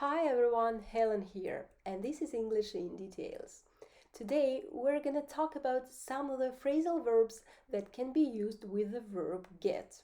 Hi everyone, Helen here, and this is English in Details. Today we're gonna talk about some of the phrasal verbs that can be used with the verb get,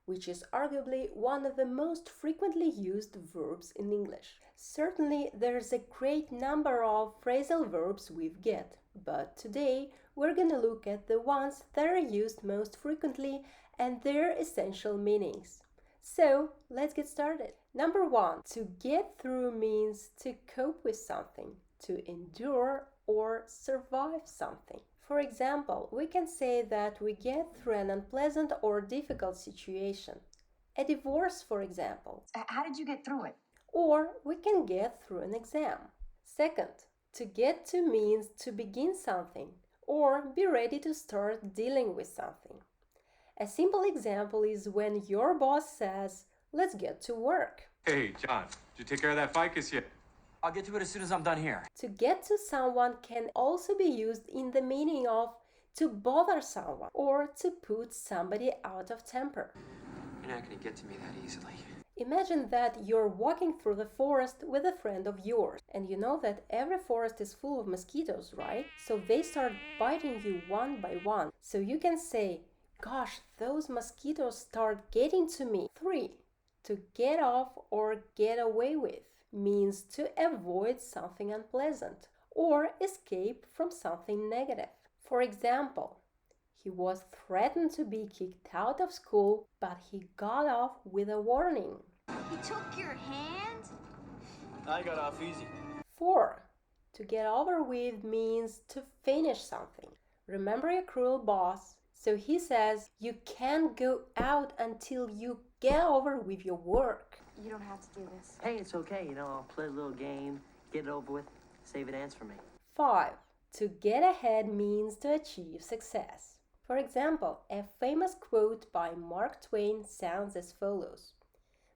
which is arguably one of the most frequently used verbs in English. Certainly there's a great number of phrasal verbs with get, but today we're gonna look at the ones that are used most frequently and their essential meanings. So let's get started. Number one, to get through means to cope with something, to endure or survive something. For example, we can say that we get through an unpleasant or difficult situation. A divorce, for example. How did you get through it? Or we can get through an exam. Second, to get to means to begin something or be ready to start dealing with something. A simple example is when your boss says, "Let's get to work." Hey, John, did you take care of that ficus yet? I'll get to it as soon as I'm done here. To get to someone can also be used in the meaning of to bother someone or to put somebody out of temper. You're not going to get to me that easily. Imagine that you're walking through the forest with a friend of yours, and you know that every forest is full of mosquitoes, right? So they start biting you one by one. So you can say, "Gosh, those mosquitoes start getting to me." 3. To get off or get away with means to avoid something unpleasant or escape from something negative. For example, he was threatened to be kicked out of school, but he got off with a warning. He took your hand? I got off easy. 4. To get over with means to finish something. Remember your cruel boss? So he says you can't go out until you get over with your work. You don't have to do this. Hey, it's okay, I'll play a little game, get it over with, save it ends for me. 5. To get ahead means to achieve success. For example, a famous quote by Mark Twain sounds as follows: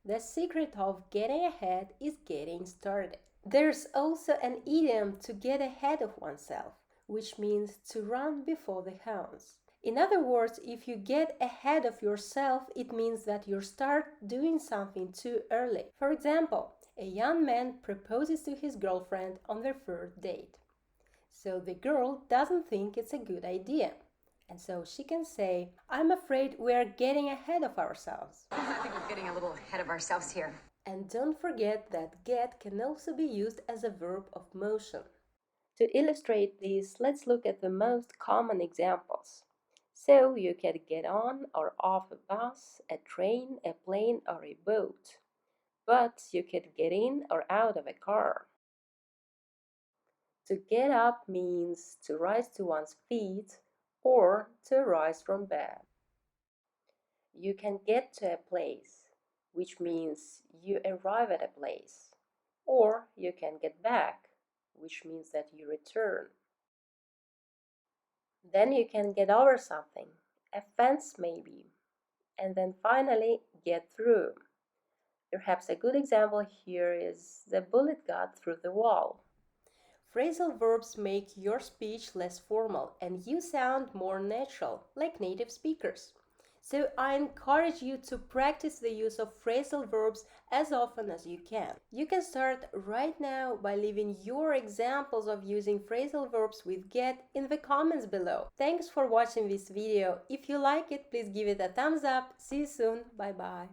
"The secret of getting ahead is getting started." There's also an idiom to get ahead of oneself, which means to run before the hounds. In other words, if you get ahead of yourself, it means that you start doing something too early. For example, a young man proposes to his girlfriend on their first date. So the girl doesn't think it's a good idea. And so she can say, "I'm afraid we're getting ahead of ourselves." I think we're getting a little ahead of ourselves here. And don't forget that get can also be used as a verb of motion. To illustrate this, let's look at the most common examples. So you can get on or off a bus, a train, a plane, or a boat. But you can get in or out of a car. To get up means to rise to one's feet or to rise from bed. You can get to a place, which means you arrive at a place. Or you can get back, which means that you return. Then you can get over something, a fence maybe, and then finally get through. Perhaps a good example here is the bullet got through the wall. Phrasal verbs make your speech less formal and you sound more natural, like native speakers. So I encourage you to practice the use of phrasal verbs as often as you can. You can start right now by leaving your examples of using phrasal verbs with get in the comments below. Thanks for watching this video. If you like it, please give it a thumbs up. See you soon. Bye bye.